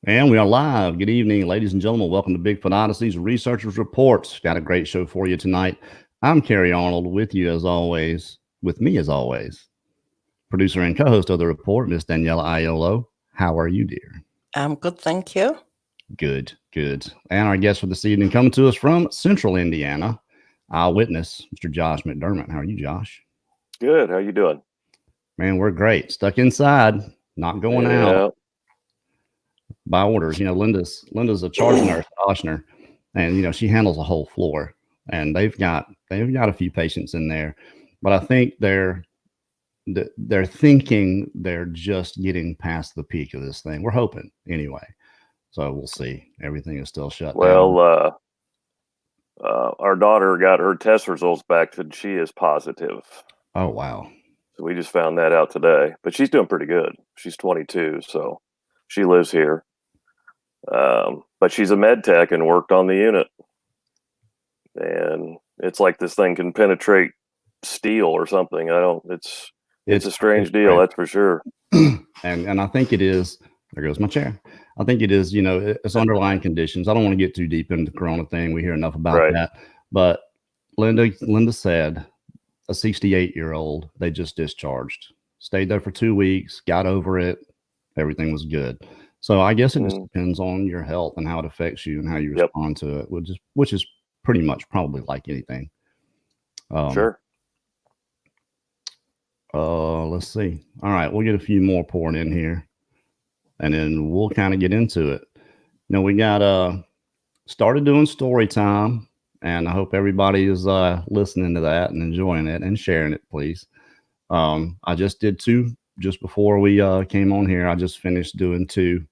And we are live. Good evening, ladies and gentlemen. Welcome to Bigfoot Odyssey's Researchers Reports. Got a great show for you tonight. I'm Kerry Arnold with you as always, with me as always, producer and co-host of the report, Miss Daniela Aiolo. How are you, dear? I'm good, thank you. Good, good. And our guest for this evening coming to us from Central Indiana, eyewitness, Mr. Josh Mcdermot. How are you, Josh? Good. How you doing? Man, we're great. Stuck inside, not going out. By orders, Linda's a charge nurse at Oshner, and she handles a whole floor, and they've got a few patients in there, but I think they're thinking they're just getting past the peak of this thing. We're hoping anyway, so we'll see. Everything is still shut down. Our daughter got her test results back, and she is positive. Oh wow! So we just found that out today, but she's doing pretty good. She's 22, so she lives here. But she's a med tech and worked on the unit, and it's like this thing can penetrate steel or something. It's a strange deal, that's for sure. And I think it is. There goes my chair. I think it is. It's underlying conditions. I don't want to get too deep into the corona thing. We hear enough about that. But Linda said a 68-year-old they just discharged, stayed there for 2 weeks, got over it, everything was good. So I guess it just depends on your health and how it affects you and how you respond to it, which is pretty much probably like anything. Sure. Let's see. All right, we'll get a few more pouring in here, and then we'll kind of get into it. We got started doing story time, and I hope everybody is listening to that and enjoying it and sharing it, please. I just did two just before we came on here. I just finished doing two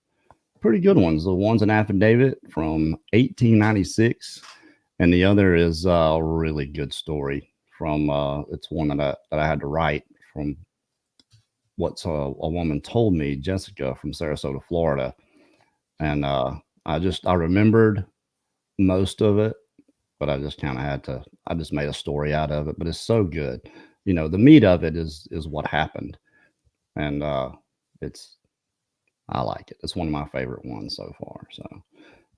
pretty good ones. The one's an affidavit from 1896, and the other is a really good story from it's one that I had to write from what a woman told me, Jessica from Sarasota, Florida. And I remembered most of it, but I just kind of I just made a story out of it. But it's so good. The meat of it is what happened. And I like it. It's one of my favorite ones so far.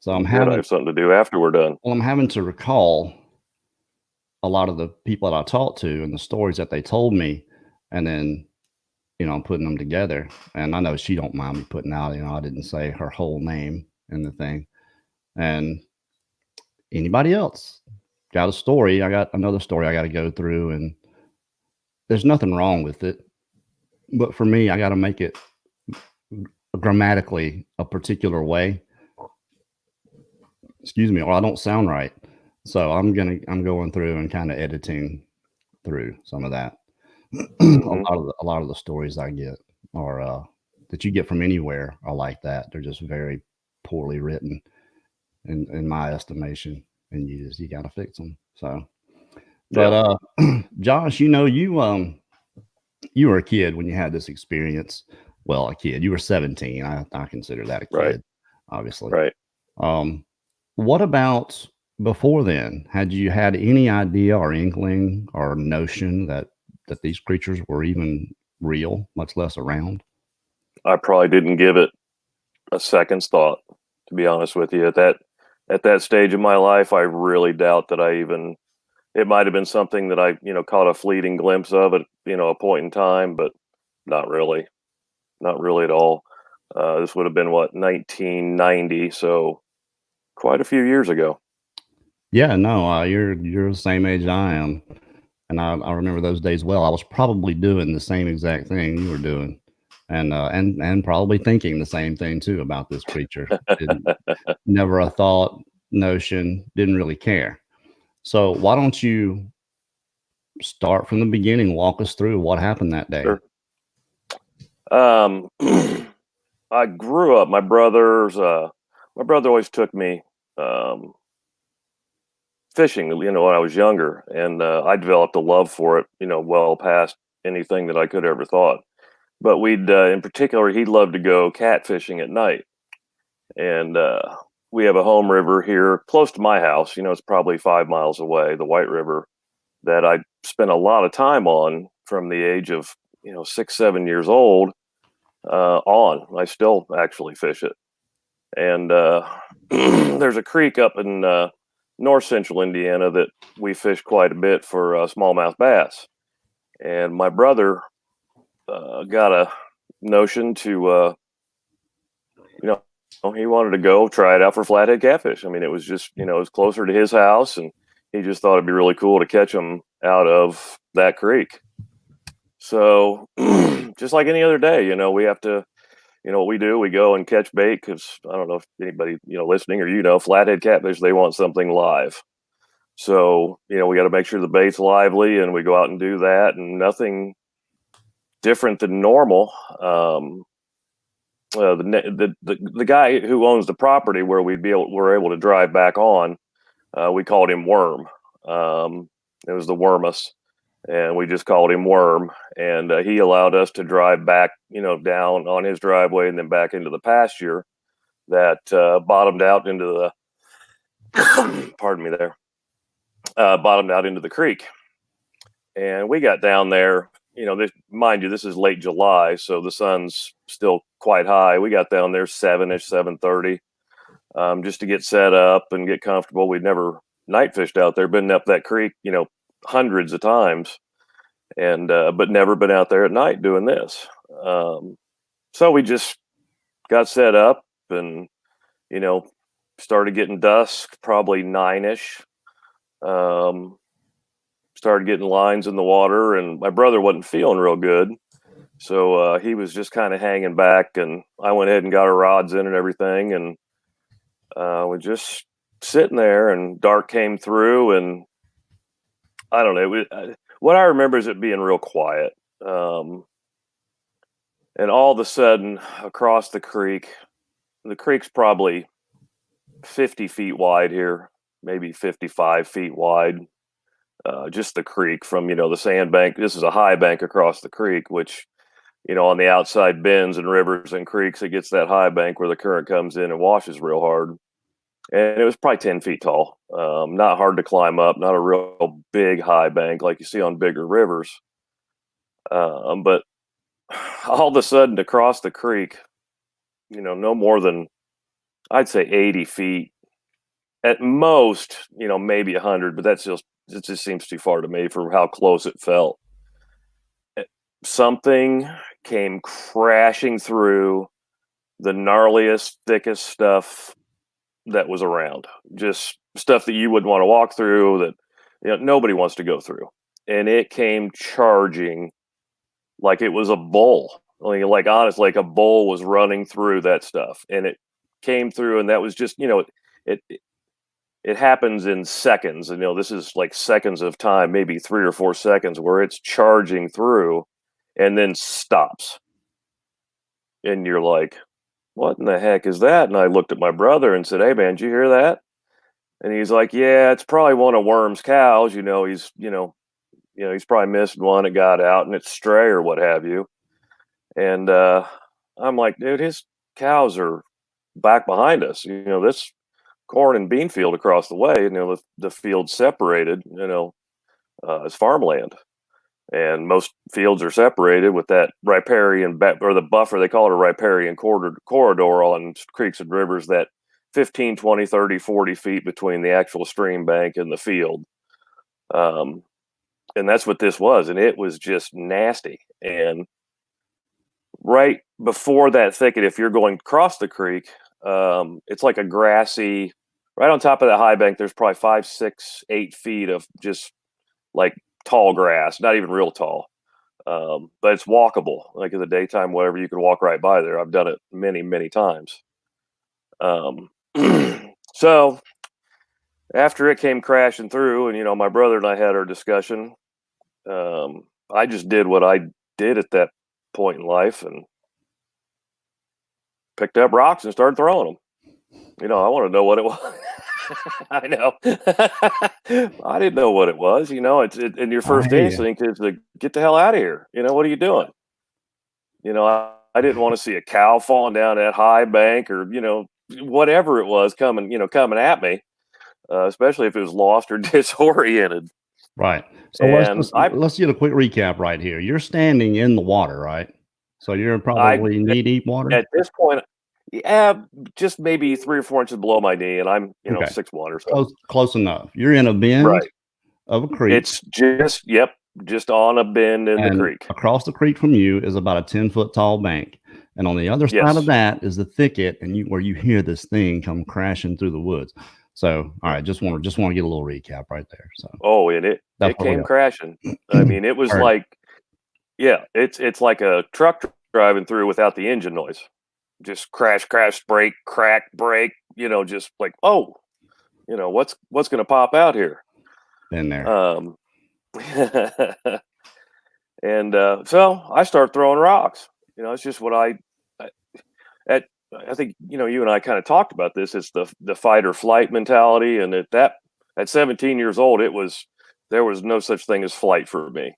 So I have something to do after we're done. Well, I'm having to recall a lot of the people that I talked to and the stories that they told me, and then I'm putting them together. And I know she don't mind me putting out. I didn't say her whole name in the thing. And anybody else got a story? I got another story I got to go through, and there's nothing wrong with it. But for me, I got to make it grammatically a particular way. Excuse me, or I don't sound right. So I'm going through and kind of editing through some of that. A lot of the stories I get are that you get from anywhere are like that. They're just very poorly written, in my estimation, and you got to fix them. So, but Josh, you were a kid when you had this experience. Well, a kid. You were 17. I consider that a kid, obviously. Right. What about before then? Had you had any idea or inkling or notion that these creatures were even real, much less around? I probably didn't give it a second's thought, to be honest with you. At that stage of my life, I really doubt that it might have been something that I, caught a fleeting glimpse of at, a point in time, but not really at all. This would have been 1990. So quite a few years ago. Yeah, no, you're the same age I am. And I remember those days well. I was probably doing the same exact thing you were doing, and probably thinking the same thing too about this creature. Never a thought, notion, didn't really care. So why don't you start from the beginning? Walk us through what happened that day. Sure. I grew up. My brother always took me fishing, when I was younger, and I developed a love for it, well past anything that I could ever thought. But in particular, he'd love to go catfishing at night. And we have a home river here close to my house. It's probably 5 miles away, the White River, that I spent a lot of time on from the age of, 6, 7 years old on. I still actually fish it. And there's a creek up in north central Indiana that we fish quite a bit for smallmouth bass. And my brother got a notion to, he wanted to go try it out for flathead catfish. I mean, it was just, it was closer to his house, and he just thought it'd be really cool to catch them out of that creek. So just like any other day, we have to, what we do, we go and catch bait because I don't know if anybody, listening or, flathead catfish, they want something live. So, we got to make sure the bait's lively, and we go out and do that, and nothing different than normal. The guy who owns the property where we're able to drive back on, we called him Worm. It was the Wormus, and we just called him Worm. And he allowed us to drive back, down on his driveway and then back into the pasture that bottomed out into the, pardon me there, bottomed out into the creek. And we got down there, mind you, this is late July, so the sun's still quite high. We got down there 7-ish, 7:30, just to get set up and get comfortable. We'd never night fished out there, been up that creek, hundreds of times, and but never been out there at night doing this. So we just got set up and, started getting dusk, probably 9-ish. Started getting lines in the water, and my brother wasn't feeling real good. So he was just kind of hanging back, and I went ahead and got our rods in and everything. And we're just sitting there, and dark came through, and I don't know. What I remember is it being real quiet. And all of a sudden, across the creek's probably 50 feet wide here, maybe 55 feet wide. Just the creek from, the sandbank. This is a high bank across the creek, which, on the outside bends and rivers and creeks, it gets that high bank where the current comes in and washes real hard. And it was probably 10 feet tall. Not hard to climb up, not a real big high bank like you see on bigger rivers. But all of a sudden, across the creek, no more than, I'd say 80 feet. At most, maybe 100, but it just seems too far to me for how close it felt. Something came crashing through the gnarliest, thickest stuff that was around. Just stuff that you wouldn't want to walk through, that nobody wants to go through. And it came charging like it was a bull. Like honestly, like a bull was running through that stuff. And it came through, and that was just, it happens in seconds, and this is like seconds of time, maybe 3 or 4 seconds, where it's charging through and then stops. And you're like, what in the heck is that? And I looked at my brother and said, hey man, did you hear that? And he's like, yeah, it's probably one of Worm's cows. He's probably missed one. It got out, and it's stray or what have you. And I'm like, dude, his cows are back behind us. This corn and bean field across the way, the field separated, as farmland, and most fields are separated with that riparian or the buffer. They call it a riparian corridor on creeks and rivers, that 15, 20, 30, 40 feet between the actual stream bank and the field. And that's what this was. And it was just nasty. And right before that thicket, if you're going across the creek, it's like a grassy, right on top of that high bank, there's probably 5, 6, 8 feet of just like tall grass, not even real tall. But it's walkable. Like in the daytime, whatever, you can walk right by there. I've done it many, many times. So after it came crashing through, and, my brother and I had our discussion, I just did what I did at that point in life and picked up rocks and started throwing them. I want to know what it was. I know. I didn't know what it was. And your first instinct is to get the hell out of here. What are you doing? I didn't want to see a cow falling down that high bank or, whatever it was coming at me, especially if it was lost or disoriented. Right. So let's get a quick recap right here. You're standing in the water, right? So you're probably knee deep water at this point. Yeah, just maybe 3 or 4 inches below my knee, and I'm, Okay. 6'1" or so. Close enough. You're in a bend Right. of a creek, It's just just on a bend in the and creek. across the creek from you is about a 10-foot tall bank. And on the other side of Yes. that is the thicket, and where you hear this thing come crashing through the woods. So, all right, just want to get a little recap right there. So Oh, and it that's it where we came crashing. I are. mean, it was Heard it. like, yeah, it's like a truck driving through without the engine noise. Just crash, crash, brake, crack, brake, just like, "Oh, what's gonna pop out here?" Been there. Um, and, so I start throwing rocks. It's just what I at I think, you and I kinda talked about this. It's the fight or flight mentality, and at 17 years old, there was no such thing as flight for me.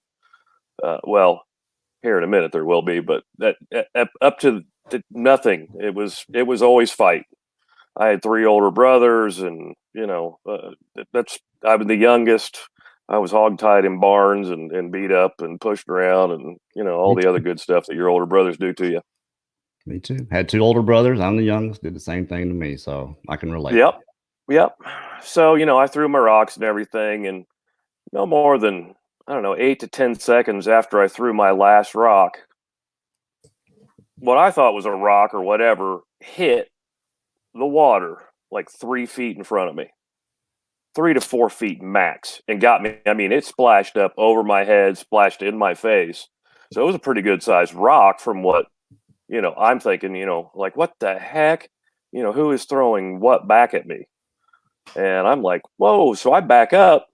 Well, here in a minute there will be, but that up to nothing. It was always fight. I had 3 older brothers, and that's I was the youngest. I was hogtied in barns and beat up and pushed around, and all Me the other too. good stuff that your older brothers do to you. Me too. Had 2 older brothers. I'm the youngest. Did the same thing to me, so I can relate. Yep, yep. So I threw my rocks and everything, and no more than, I don't know, 8 to 10 seconds after I threw my last rock, what I thought was a rock or whatever hit the water like 3 feet in front of me, 3 to 4 feet max, and got me. I mean, it splashed up over my head, splashed in my face. So it was a pretty good sized rock from what, I'm thinking, like, what the heck? Who is throwing what back at me? And I'm like, whoa. So I back up.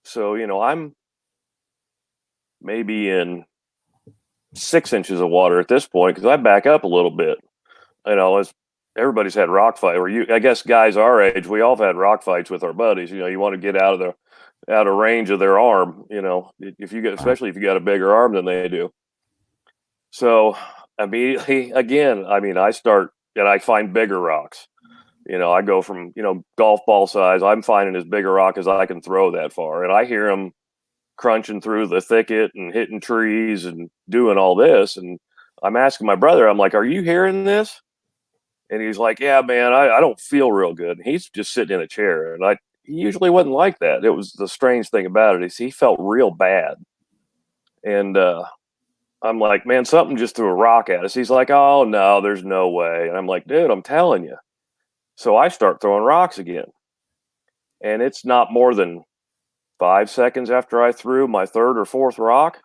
So, I'm maybe in 6 inches of water at this point because I back up a little bit. As everybody's had rock fight, or I guess guys our age, we all have had rock fights with our buddies. You want to get out of range of their arm. If you get, Right. especially if you got a bigger arm than they do. So immediately, again, I mean, I start and I find bigger rocks. I go from golf ball size. I'm finding as big a rock as I can throw that far, and I hear them crunching through the thicket and hitting trees and doing all this. And I'm asking my brother, I'm like, "Are you hearing this?" And he's like, "Yeah, man, I don't feel real good." And he's just sitting in a chair. And he usually wasn't like that. It was the strange thing about it is he felt real bad. And I'm like, "Man, something just threw a rock at us." He's like, "Oh, no, there's no way." And I'm like, "Dude, I'm telling you." So I start throwing rocks again. And it's not more than 5 seconds after I threw my third or fourth rock,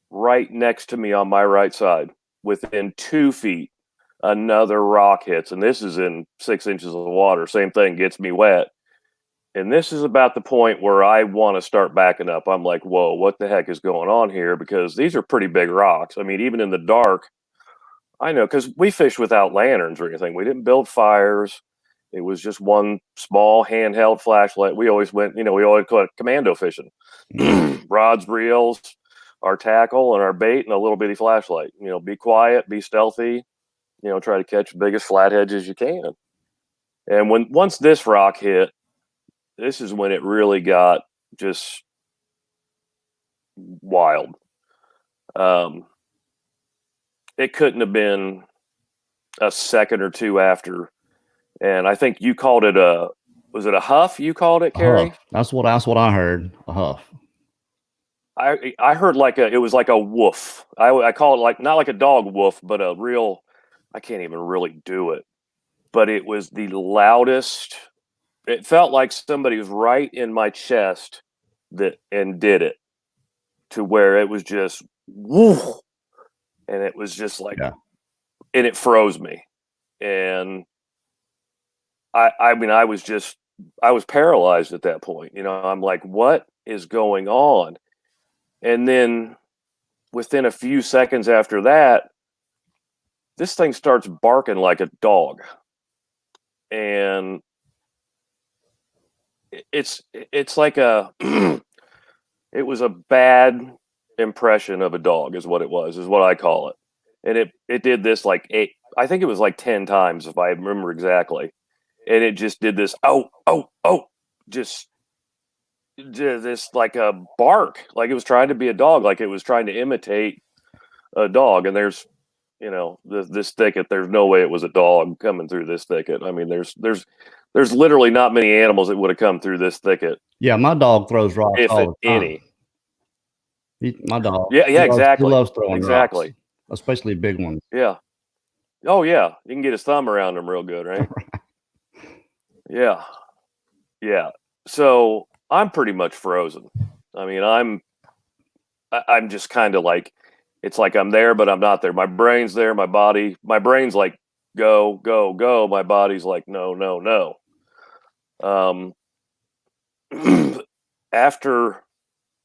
right next to me on my right side, within 2 feet, another rock hits. And this is in 6 inches of water. Same thing, gets me wet. And this is about the point where I want to start backing up. I'm like, whoa, what the heck is going on here? Because these are pretty big rocks. I mean, even in the dark, I know, because we fish without lanterns or anything. We didn't build fires. It was just one small handheld flashlight. We always went, we always call it commando fishing. Mhm. Rods, reels, our tackle, and our bait, and a little bitty flashlight. Be quiet, be stealthy. Try to catch the biggest flatheads as you can. And once this rock hit, this is when it really got just wild. It couldn't have been a second or two after, and I think you called it was it a huff? You called it, A huff. Kerry? That's what I heard. A huff. I heard it was like a woof. I call it like, not like a dog woof, but a real. I can't even really do it, but it was the loudest. It felt like somebody was right in my chest and did it, to where it was just woof, and it was just like, Yeah. and it froze me, and I mean, I was paralyzed at that point. I'm like, what is going on? And then within a few seconds after that, this thing starts barking like a dog. And it's like it was a bad impression of a dog, is what it was, is what I call it. And it did this like I think it was like 10 times, if I remember exactly. And it just did this, oh, oh, oh, just this like a bark, like it was trying to be a dog, like it was trying to imitate a dog. And there's this thicket, there's no way it was a dog coming through this thicket. I mean, there's literally not many animals that would have come through this thicket. Yeah, my dog throws rocks If all the time. any. My dog. Yeah, exactly. He loves throwing exactly. rocks, especially big ones. Yeah. Oh yeah, you can get his thumb around them real good, right? Yeah. Yeah. So I'm pretty much frozen. I mean, I'm just kind of like, it's like I'm there, but I'm not there. My brain's there. My brain's like, go, go, go. My body's like, no, no, no. After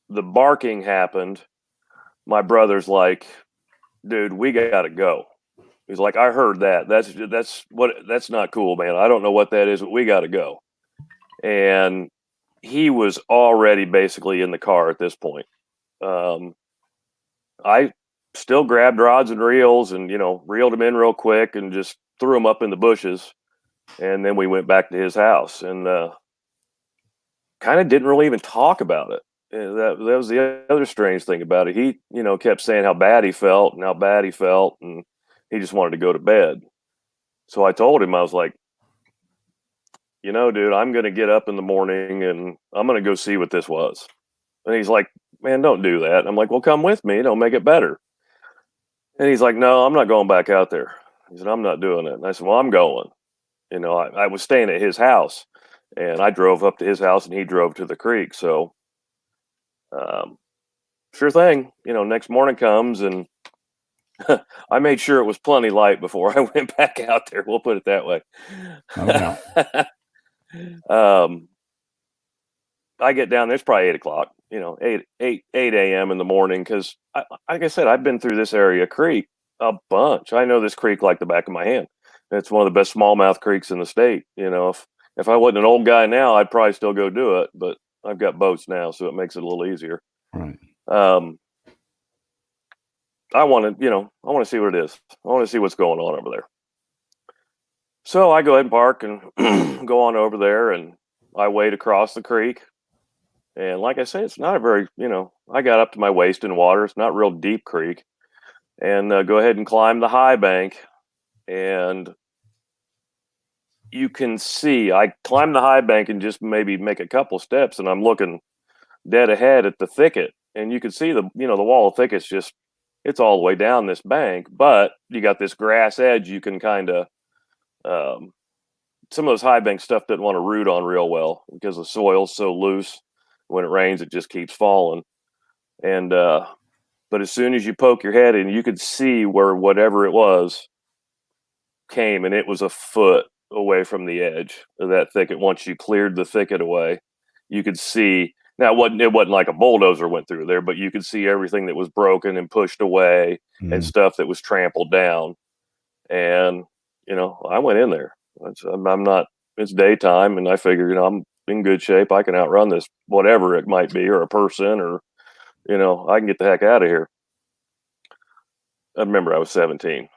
the barking happened, my brother's like, dude, we got to go. He's like, I heard that. That's not cool, man. I don't know what that is, but we got to go. And he was already basically in the car at this point. I still grabbed rods and reels and, reeled them in real quick and just threw them up in the bushes. And then we went back to his house and kind of didn't really even talk about it. That was the other strange thing about it. He, kept saying how bad he felt and how bad he felt. And he just wanted to go to bed. So I told him, I was like, dude, I'm going to get up in the morning and I'm going to go see what this was. And he's like, man, don't do that. I'm like, well, come with me. It'll make it better. And he's like, no, I'm not going back out there. He said, I'm not doing it. And I said, well, I'm going. I was staying at his house and I drove up to his house and he drove to the creek. So sure thing, next morning comes and I made sure it was plenty light before I went back out there. We'll put it that way. Oh, I get down there, it's probably 8:00, 8 a.m. in the morning. Cause like I said, I've been through this area creek a bunch. I know this creek like the back of my hand. It's one of the best smallmouth creeks in the state. If I wasn't an old guy now, I'd probably still go do it, but I've got boats now, so it makes it a little easier. Right. I want to see what it is. I want to see what's going on over there. So I go ahead and park and go on over there and I wade across the creek. And like I say, it's not a very, I got up to my waist in water. It's not a real deep creek. And go ahead and climb the high bank. And you can see, I climb the high bank and just maybe make a couple steps. And I'm looking dead ahead at the thicket. And you can see the wall of thickets it's all the way down this bank. But you got this grass edge you can kind of, some of those high bank stuff doesn't want to root on real well because the soil's so loose. When it rains, it just keeps falling. And but as soon as you poke your head in, you could see where whatever it was came, and it was a foot away from the edge of that thicket. Once you cleared the thicket away, you could see. Now it wasn't like a bulldozer went through there, but you could see everything that was broken and pushed away and stuff that was trampled down. And I went in there. I'm not. It's daytime, and I figured, I'm in good shape. I can outrun this, whatever it might be, or a person, or I can get the heck out of here. I remember I was 17.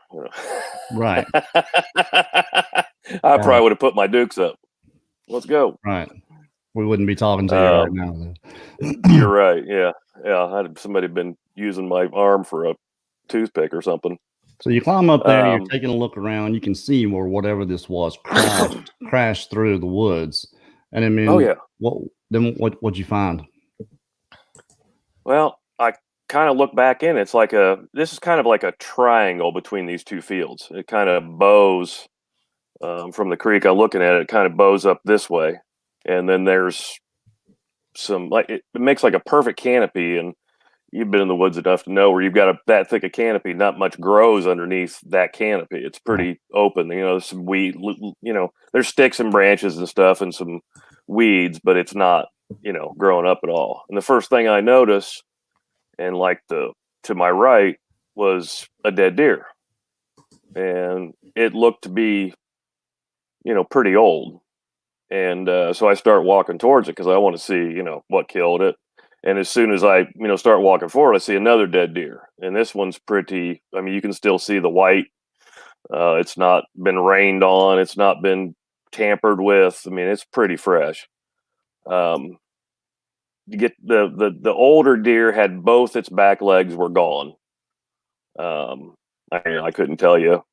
Right. I probably would have put my dukes up. Let's go. Right. We wouldn't be talking to you right now, though. You're right. Yeah. Had somebody been using my arm for a toothpick or something. So you climb up there, you're taking a look around, you can see where whatever this was crashed through the woods. And I mean, oh yeah. What'd you find? Well, I kind of look back in. It's like this is kind of like a triangle between these two fields. It kind of bows from the creek. I'm looking at it, it kind of bows up this way. And then there's some, like, it makes like a perfect canopy. And you've been in the woods enough to know where you've got that thick a canopy, not much grows underneath that canopy. It's pretty open. There's some weed, there's sticks and branches and stuff and some weeds, but it's not, growing up at all. And the first thing I noticed, and to my right, was a dead deer. And it looked to be, pretty old. And so I start walking towards it because I want to see, what killed it. And as soon as I, start walking forward, I see another dead deer. And this one's pretty, you can still see the white. It's not been rained on. It's not been tampered with. It's pretty fresh. You get the older deer had both its back legs were gone. I couldn't tell you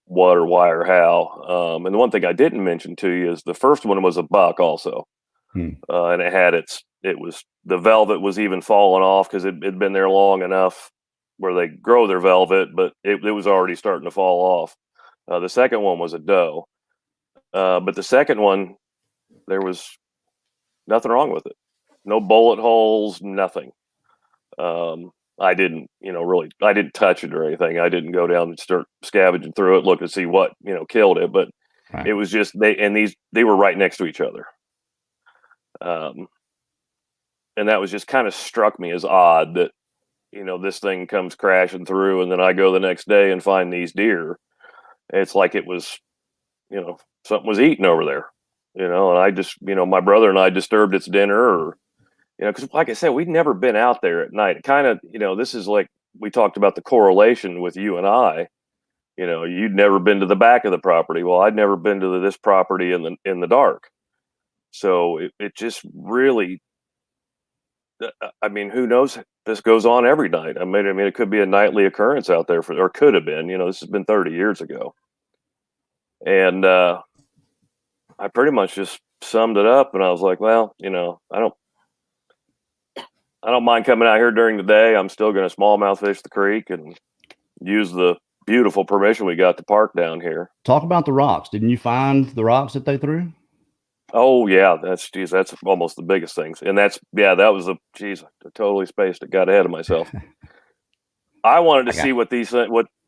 what or why or how. And the one thing I didn't mention to you is the first one was a buck also. And the velvet was even falling off because it'd been there long enough where they grow their velvet, but it was already starting to fall off. The second one was a doe. But the second one, there was nothing wrong with it. No bullet holes, nothing. I didn't, I didn't touch it or anything. I didn't go down and start scavenging through it, look to see what, killed it. But It was just, they were right next to each other. And that was just kind of struck me as odd that, this thing comes crashing through and then I go the next day and find these deer. It's like it was, something was eaten over there, and I just, my brother and I disturbed its dinner or, because like I said, we'd never been out there at night. It kind of, this is like we talked about the correlation with you and I. You'd never been to the back of the property. Well, I'd never been to this property in the dark. So it just really, I mean, who knows? This goes on every night. I mean, it could be a nightly occurrence out there or could have been. This has been 30 years ago, and I pretty much just summed it up, and I was like, well, I don't mind coming out here during the day. I'm still going to smallmouth fish the creek and use the beautiful permission we got to park down here. Talk about the rocks. Didn't you find the rocks that they threw? Oh yeah, that's almost the biggest things. And that was I totally spaced it. Got ahead of myself. I wanted to see what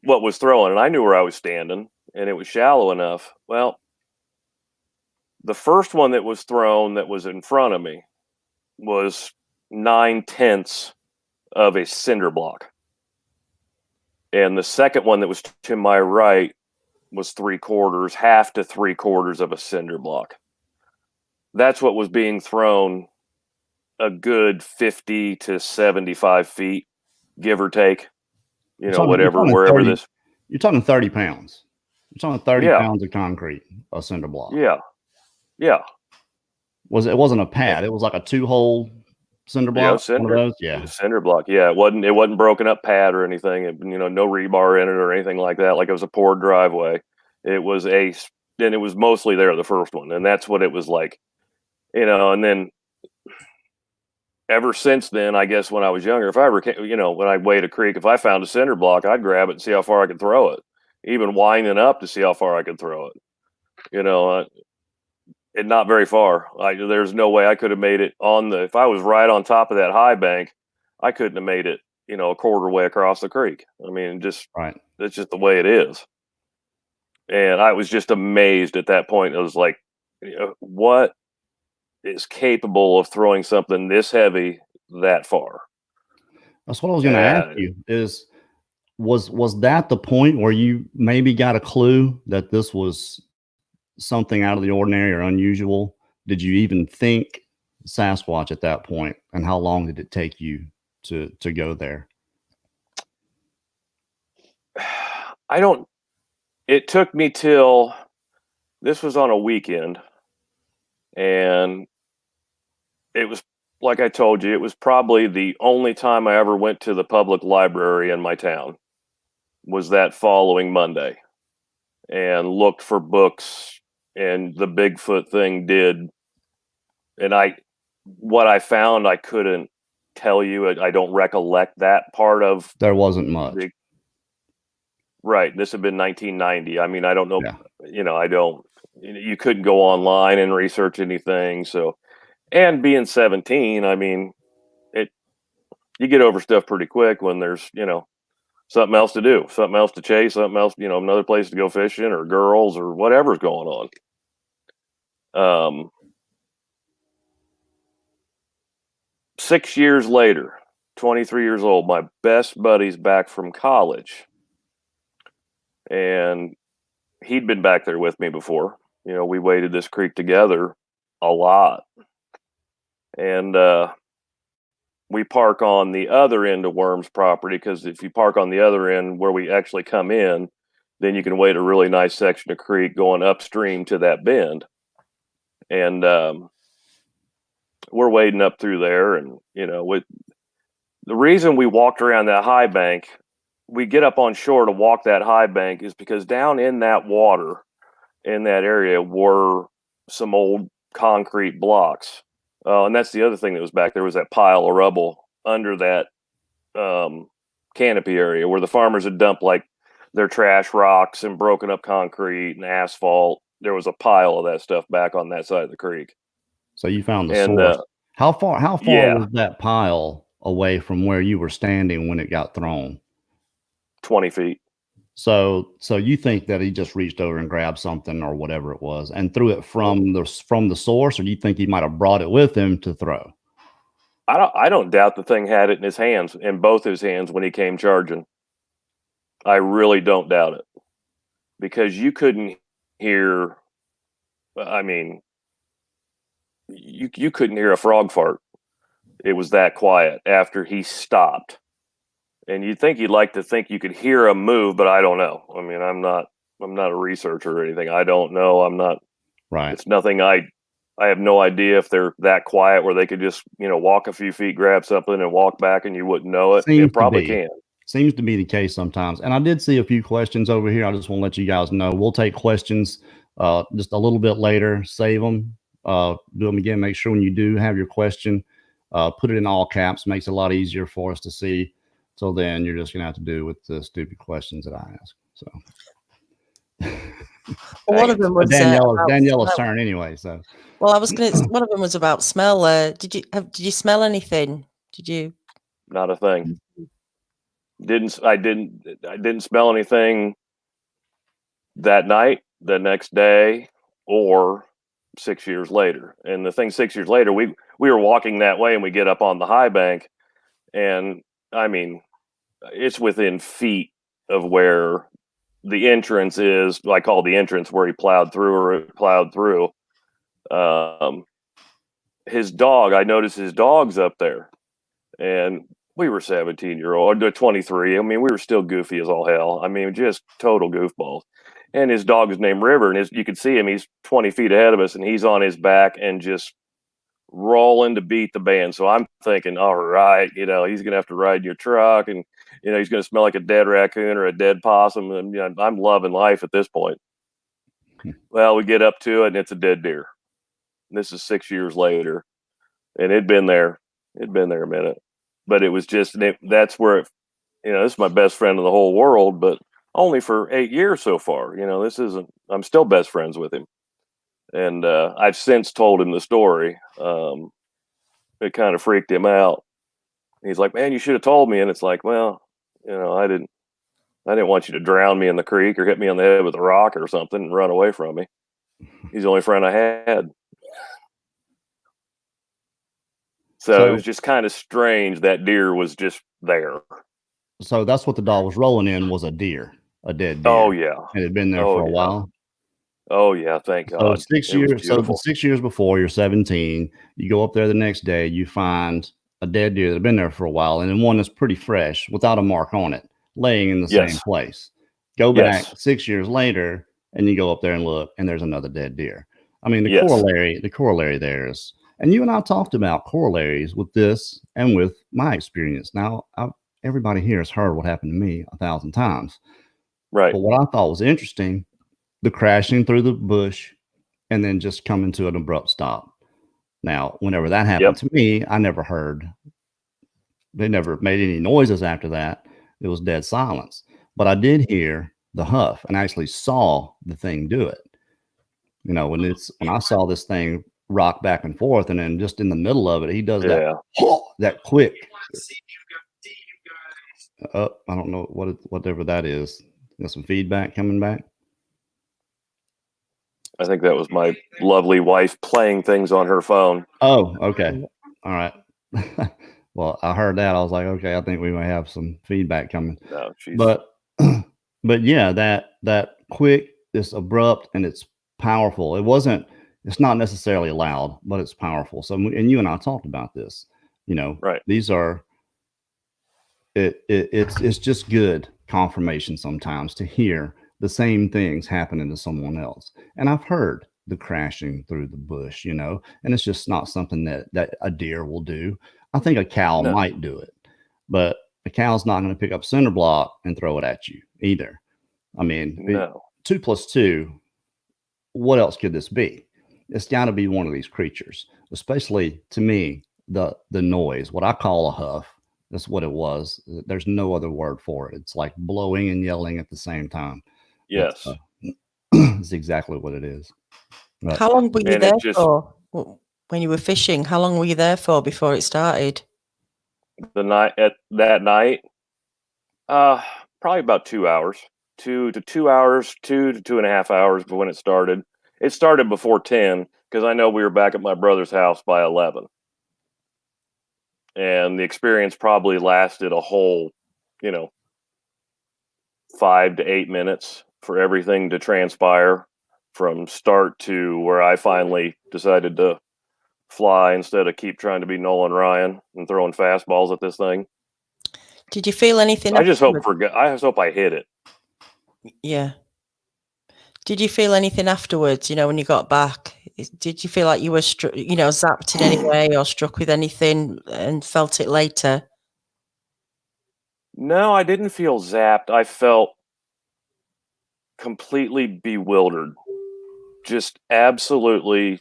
was throwing, and I knew where I was standing, and it was shallow enough. Well, the first one that was thrown that was in front of me was 9/10 of a cinder block. And the second one that was to my right was 3/4, half to 3/4 of a cinder block. That's what was being thrown a good 50 to 75 feet, give or take, whatever, wherever 30, you're talking 30 pounds. You're talking 30 pounds of concrete, a cinder block. Yeah. Yeah. It wasn't a pad. It was like a 2-hole cinder block. Cinder. One of those? Yeah. Cinder block. Yeah. It wasn't broken up pad or anything. No rebar in it or anything like that. Like it was a poured driveway. It was and it was mostly there, the first one. And that's what it was like, and then ever since then, I guess when I was younger, if I ever came, when I wade a creek, if I found a cinder block, I'd grab it and see how far I could throw it, even winding up to see how far I could throw it, and not very far. There's no way I could have made it if I was right on top of that high bank, I couldn't have made it, a quarter way across the creek. I mean, that's just the way it is. And I was just amazed at that point. It was like, what is capable of throwing something this heavy that far? That's what I was going to ask you was that the point where you maybe got a clue that this was something out of the ordinary or unusual? Did you even think Sasquatch at that point? And how long did it take you to go there? It took me till this was on a weekend, and it was, like I told you, it was probably the only time I ever went to the public library in my town was that following Monday and looked for books, and the Bigfoot thing did. And what I found, I couldn't tell you. I don't recollect that part of. There wasn't much. Right. This had been 1990. I mean, I don't know, you couldn't go online and research anything. So, and being 17, I mean, you get over stuff pretty quick when there's, something else to do, something else to chase, something else, another place to go fishing or girls or whatever's going on. 6 years later, 23 years old, my best buddy's back from college. And he'd been back there with me before. We waded this creek together a lot. And we park on the other end of Worm's property, because if you park on the other end where we actually come in, then you can wade a really nice section of creek going upstream to that bend. And we're wading up through there. And, with the reason we walked around that high bank we get up on shore to walk that high bank is because down in that water, in that area, were some old concrete blocks. And that's the other thing that was back there, was that pile of rubble under that canopy area where the farmers had dumped like their trash rocks and broken up concrete and asphalt. There was a pile of that stuff back on that side of the creek. So you found the source. How far was that pile away from where you were standing when it got thrown? 20 feet. So you think that he just reached over and grabbed something or whatever it was and threw it from the source, or do you think he might have brought it with him to throw? I don't doubt the thing had it in his hands, in both his hands, when he came charging. I really don't doubt it, because you couldn't hear. I mean, you couldn't hear a frog fart. It was that quiet after he stopped. And you'd think you'd like to think you could hear a move, but I don't know. I mean, I'm not a researcher or anything. I don't know. I'm not. Right. It's nothing. I have no idea if they're that quiet where they could just, walk a few feet, grab something, and walk back, and you wouldn't know it. It probably can. Seems to be the case sometimes. And I did see a few questions over here. I just want to let you guys know we'll take questions just a little bit later. Save them. Do them again. Make sure when you do have your question, put it in all caps. Makes it a lot easier for us to see. So then you're just going to have to do with the stupid questions that I ask. So one of them was Daniela's turn anyway. So one of them was about smell. Did you smell anything? Did you? Not a thing. I didn't smell anything that night, the next day, or 6 years later. And the thing, 6 years later, we were walking that way, and we get up on the high bank, and I mean, it's within feet of where the entrance is. I call the entrance where he plowed through. His dog, I noticed his dog's up there, and we were 17-year-old, or 23. I mean, we were still goofy as all hell. I mean, just total goofballs. And his dog is named River, and you could see him. He's 20 feet ahead of us, and he's on his back and just rolling to beat the band. So I'm thinking, all right, he's going to have to ride in your truck, and he's going to smell like a dead raccoon or a dead possum. And I'm loving life at this point. Well, we get up to it, and it's a dead deer. And this is 6 years later, and it'd been there a minute, but it was just, that's where this is my best friend in the whole world, but only for 8 years so far. I'm still best friends with him. And I've since told him the story. It kind of freaked him out. He's like, "Man, you should have told me." And it's like, well, I didn't want you to drown me in the creek or hit me on the head with a rock or something and run away from me. He's the only friend I had. So it was just kind of strange. That deer was just there. So that's what the dog was rolling in, was a deer, a dead deer. Oh yeah. It had been there for a while. Oh yeah, thank God. So 6 years. So 6 years before, you're 17. You go up there the next day. You find a dead deer that had been there for a while, and then one that's pretty fresh, without a mark on it, laying in the same place. Go back 6 years later, and you go up there and look, and there's another dead deer. I mean, the corollary there is, and you and I talked about corollaries with this and with my experience. Now, everybody here has heard what happened to me 1,000 times, right? But what I thought was interesting, the crashing through the bush and then just coming to an abrupt stop. Now, whenever that happened to me, I never heard, they never made any noises after that. It was dead silence. But I did hear the huff and actually saw the thing do it. When I saw this thing rock back and forth, and then just in the middle of it, he does that quick. I don't know whatever that is. Got some feedback coming back. I think that was my lovely wife playing things on her phone. Oh, okay. All right. Well, I heard that. I was like, okay, I think we may have some feedback coming. No, but yeah, that quick, it's abrupt, and it's powerful. It's not necessarily loud, but it's powerful. So, and you and I talked about this, right. These are, it's just good confirmation sometimes to hear the same things happening to someone else. And I've heard the crashing through the bush, and it's just not something that a deer will do. I think a cow might do it, but a cow's not going to pick up cinder block and throw it at you either. I mean, No. 2 + 2, what else could this be? It's got to be one of these creatures, especially to me, the noise, what I call a huff. That's what it was. There's no other word for it. It's like blowing and yelling at the same time. Yes. It's exactly what it is. But How long were you And there it just- for when you were fishing? How long were you there for before it started? The night at that night, probably about 2 hours, 2 to 2 hours, 2 to 2.5 hours. But when it started before 10 because I know we were back at my brother's house by 11. And the experience probably lasted a whole, 5 to 8 minutes for everything to transpire from start to where I finally decided to fly instead of keep trying to be Nolan Ryan and throwing fastballs at this thing. Did you feel anything? I just afterwards? hope I hit it. Yeah. Did you feel anything afterwards? When you got back, did you feel like you were, zapped in any way or struck with anything and felt it later? No, I didn't feel zapped. I felt completely bewildered. Just absolutely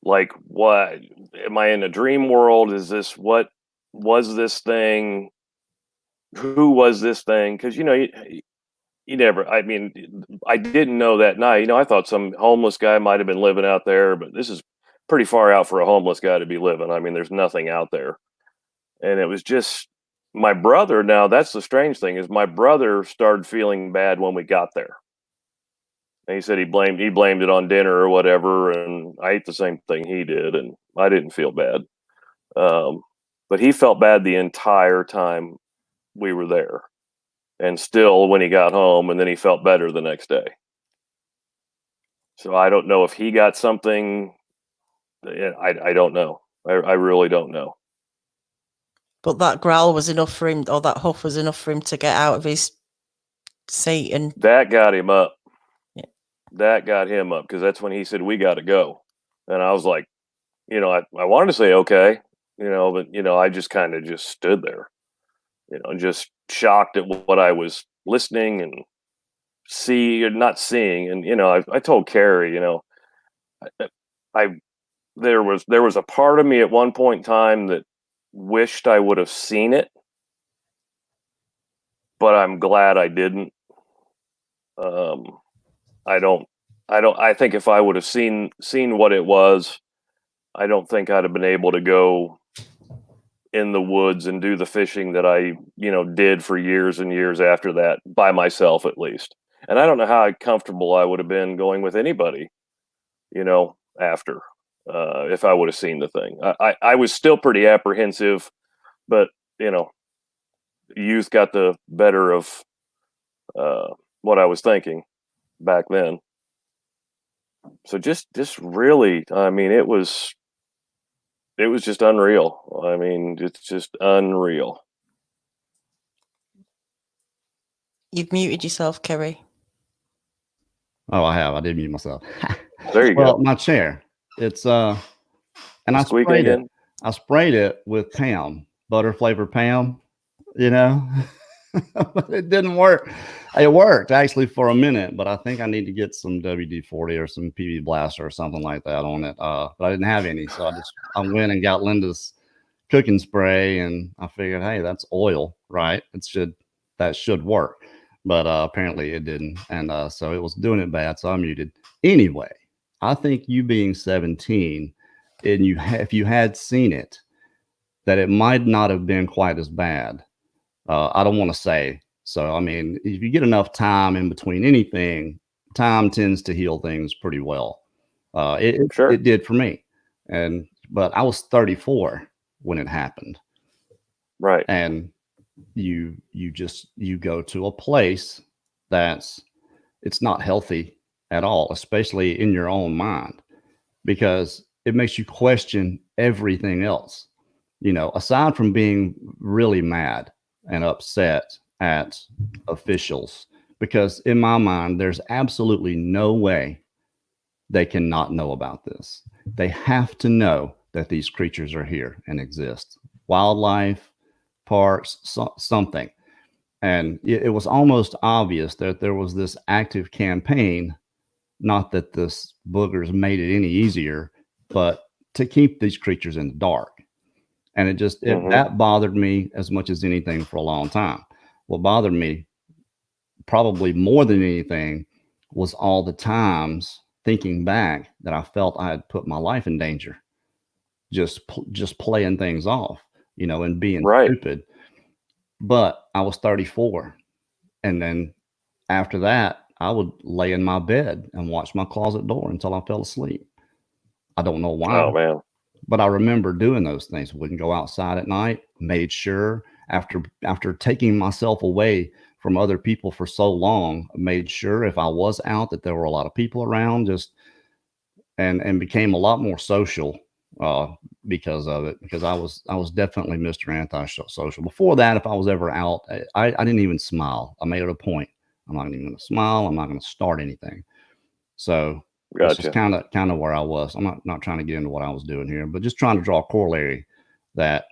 like, what? Am I in a dream world? Is this, what was this thing? Who was this thing? Because, you never, I mean, I didn't know that night. I thought some homeless guy might have been living out there, but this is pretty far out for a homeless guy to be living. I mean, there's nothing out there. And it was just my brother. Now, that's the strange thing, is my brother started feeling bad when we got there. And he said he blamed it on dinner or whatever. And I ate the same thing he did, and I didn't feel bad. But he felt bad the entire time we were there. And still when he got home, and then he felt better the next day. So I don't know if he got something. I don't know. I really don't know. But that growl was enough for him, or that huff was enough for him to get out of his seat. And that got him up. Yeah. That got him up, because that's when he said, we got to go. And I was like, I wanted to say, okay, but, I just kind of just stood there, just shocked at what I was listening and not seeing. And, I told Kerry, there was a part of me at one point in time that wished I would have seen it, but I'm glad I didn't. I think if I would have seen what it was, I don't think I'd have been able to go in the woods and do the fishing that I, did for years and years after that, by myself at least. And I don't know how comfortable I would have been going with anybody, after, if I would have seen the thing. I was still pretty apprehensive, but, youth got the better of what I was thinking back then. So just really, I mean, it was just unreal. I mean, it's just unreal. you've muted yourself, Kerry. oh, I have. I did mute myself. There you Well, go. my chair. It's and I Squeak sprayed it. again. I sprayed it with Pam, butter flavored Pam, but it didn't work. It worked actually for a minute, but I think I need to get some WD-40 or some PB Blaster or something like that on it. But I didn't have any, so I went and got Linda's cooking spray, and I figured, hey, that's oil, right? That should work, but apparently it didn't, and so it was doing it bad. So I muted. Anyway, I think you being 17, and if you had seen it, that it might not have been quite as bad. I don't want to say. So, I mean, if you get enough time in between anything, time tends to heal things pretty well. Sure. It did for me. But I was 34 when it happened. Right. And you go to a place it's not healthy at all, especially in your own mind, because it makes you question everything else. Aside from being really mad and upset at officials, because in my mind, there's absolutely no way they cannot know about this. They have to know that these creatures are here and exist. Wildlife, parks, something. And it was almost obvious that there was this active campaign, not that this boogers made it any easier, but to keep these creatures in the dark. And that bothered me as much as anything for a long time. What bothered me probably more than anything was all the times thinking back that I felt I had put my life in danger, just playing things off, and being stupid. But I was 34. And then after that, I would lay in my bed and watch my closet door until I fell asleep. I don't know why. Oh, man. But I remember doing those things. Wouldn't go outside at night. Made sure after taking myself away from other people for so long, made sure if I was out that there were a lot of people around, and became a lot more social because of it. Because I was definitely Mr. Antisocial. Before that, if I was ever out, I didn't even smile. I made it a point. I'm not even going to smile. I'm not going to start anything. So that's just kind of where I was. I'm not trying to get into what I was doing here, but just trying to draw a corollary that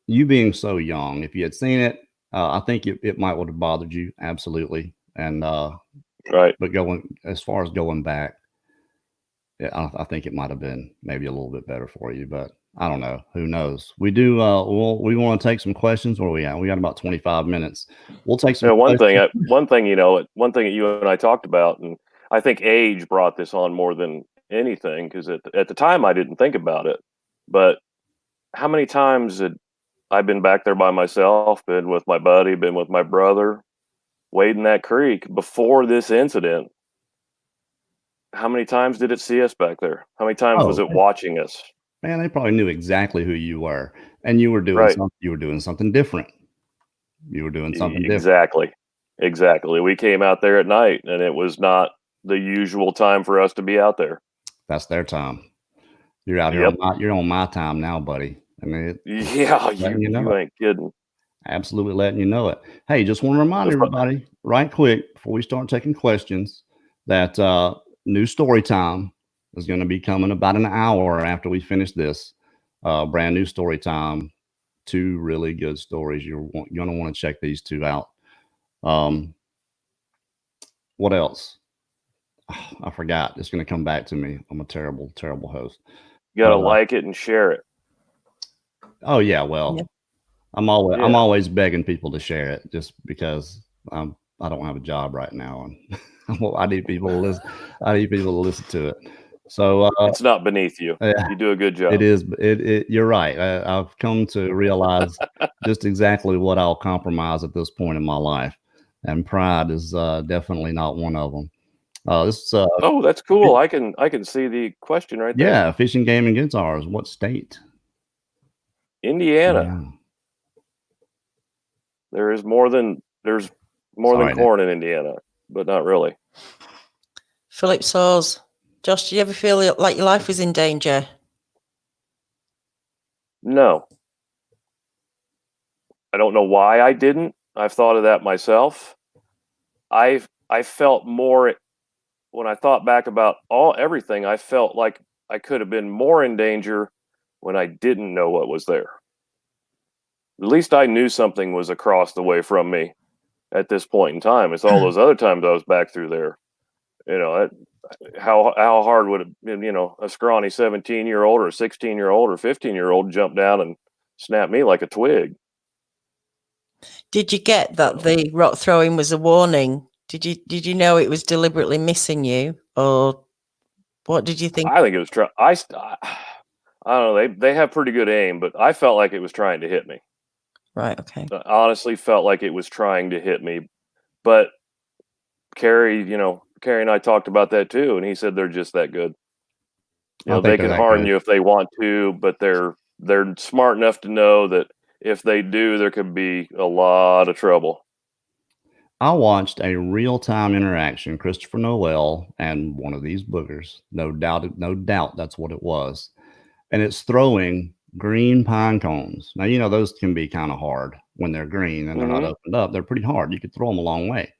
you being so young, if you had seen it, I think it might would have bothered you. Absolutely. And right. But as far as going back, yeah, I think it might have been maybe a little bit better for you, but I don't know. Who knows? We do. We want to take some questions. Where are we at? We got about 25 minutes. We'll take some. One thing that you and I talked about, and I think age brought this on more than anything, because at the time I didn't think about it. But how many times had I been back there by myself, been with my buddy, been with my brother, wading that creek before this incident? How many times did it see us back there? How many times was it watching us? Man, they probably knew exactly who you were, and you were doing something. You were doing something different. You were doing something different. Exactly. We came out there at night, and it was not the usual time for us to be out there. That's their time. You're out here. You're on my time now, buddy. I mean, you ain't kidding. Absolutely letting you know it. Hey, just want to remind everybody right quick before we start taking questions that new story time is going to be coming about an hour after we finish this. Brand new story time. 2 really good stories. You're going to want to check these 2 out. What else? I forgot. It's going to come back to me. I'm a terrible, terrible host. You got to like it and share it. Oh yeah. Well, yeah. I'm always begging people to share it just because I don't have a job right now, and I need people to listen. I need people to listen to it. So it's not beneath you. You do a good job. It is. You're right. I've come to realize just exactly what I'll compromise at this point in my life, and pride is definitely not one of them. Oh, that's cool. I can see the question right there. Yeah, fishing game and guitars. What state? Indiana. Yeah. There's more than corn in Indiana, but not really. Philip Saws. Josh, did you ever feel like your life was in danger? No. I don't know why I didn't. I've thought of that myself. I felt more when I thought back about everything. I felt like I could have been more in danger when I didn't know what was there. At least I knew something was across the way from me at this point in time. It's all those other times I was back through there. How hard would it have been, a scrawny 17-year-old or a 16-year-old or 15-year-old jump down and snap me like a twig? Did you get that the rock throwing was a warning? Did you know it was deliberately missing you, or what did you think? I think it was I don't know. They have pretty good aim, but I felt like it was trying to hit me. Right. Okay. I honestly felt like it was trying to hit me, but Kerry and I talked about that too, and he said they're just that good. They can harm you if they want to, but they're smart enough to know that if they do, there could be a lot of trouble. I watched a real-time interaction, Christopher Noel and one of these boogers. No doubt that's what it was. And it's throwing green pine cones. Now, those can be kind of hard when they're green and they're not opened up. They're pretty hard. You could throw them a long way.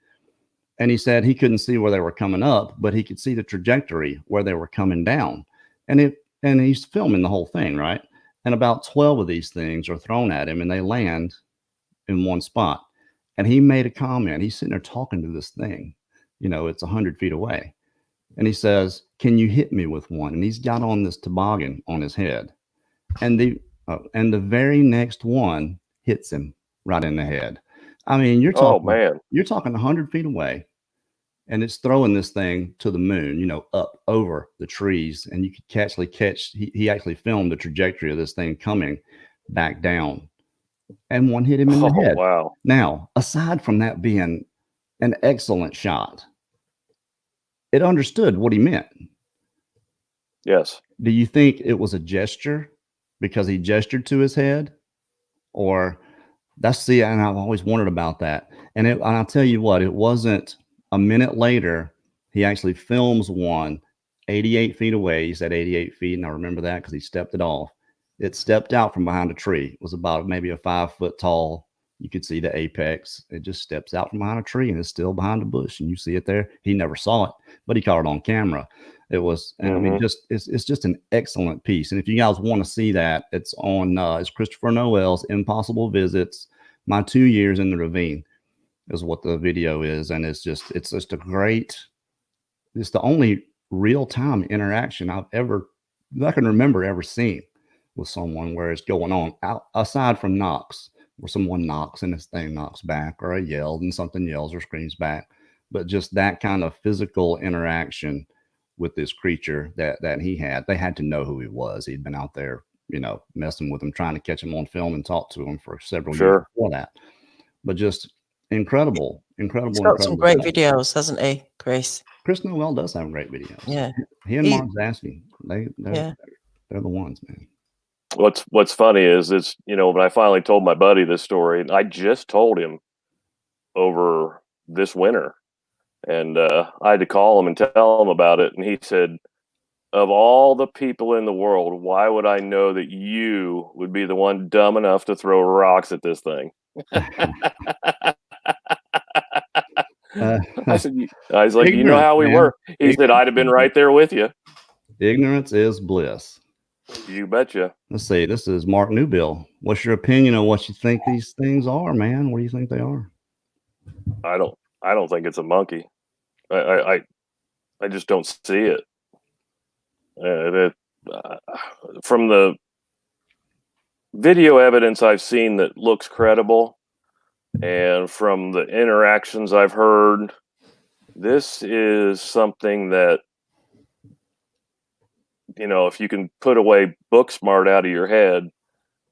And he said he couldn't see where they were coming up, but he could see the trajectory where they were coming down. And he's filming the whole thing, right? And about 12 of these things are thrown at him, and they land in one spot. And he made a comment. He's sitting there talking to this thing. It's 100 feet away. And he says, "Can you hit me with one?" And he's got on this toboggan on his head. And the very next one hits him right in the head. I mean, you're Oh talking man. 100 feet away, and it's throwing this thing to the moon, up over the trees. And you could actually catch, he actually filmed the trajectory of this thing coming back down, and one hit him in the Oh head. wow. Now, aside from that being an excellent shot, it understood what he meant. Yes. Do you think it was a gesture because he gestured to his head? Or and I've always wondered about that. And I'll tell you what, it wasn't a minute later, he actually films one 88 feet away. He said 88 feet. And I remember that because he stepped it off. It stepped out from behind a tree. It was about maybe a 5 foot tall. You could see the apex. It just steps out from behind a tree and it's still behind a bush. And you see it there. He never saw it, but he caught it on camera. It was, and I mean, it's just an excellent piece. And if you guys want to see that, it's on, it's Christopher Noel's Impossible Visits, My 2 Years in the Ravine is what the video is. And it's just a great, it's the only real time interaction that I can remember ever seeing with someone where it's going on aside from knocks, where someone knocks and this thing knocks back, or a yell and something yells or screams back. But just that kind of physical interaction with this creature that they had to know who he was. He'd been out there, messing with him, trying to catch him on film and talk to him for several years before that. But just incredible. He's got some great videos, hasn't he, Chris? Chris Noel does have great videos. Yeah. He and Mark Zasky, they're the ones, man. What's funny is when I finally told my buddy this story, I just told him over this winter, and I had to call him and tell him about it. And he said, "Of all the people in the world, why would I know that you would be the one dumb enough to throw rocks at this thing?" I was like, "You know how we were." He said, "I'd have been right there with you." Ignorance is bliss. You betcha. Let's see. This is Mark Newbill. What's your opinion on what you think these things are, man? What do you think they are? I don't think it's a monkey. I just don't see it. From the video evidence I've seen that looks credible, and from the interactions I've heard, this is something that, if you can put away book smart out of your head,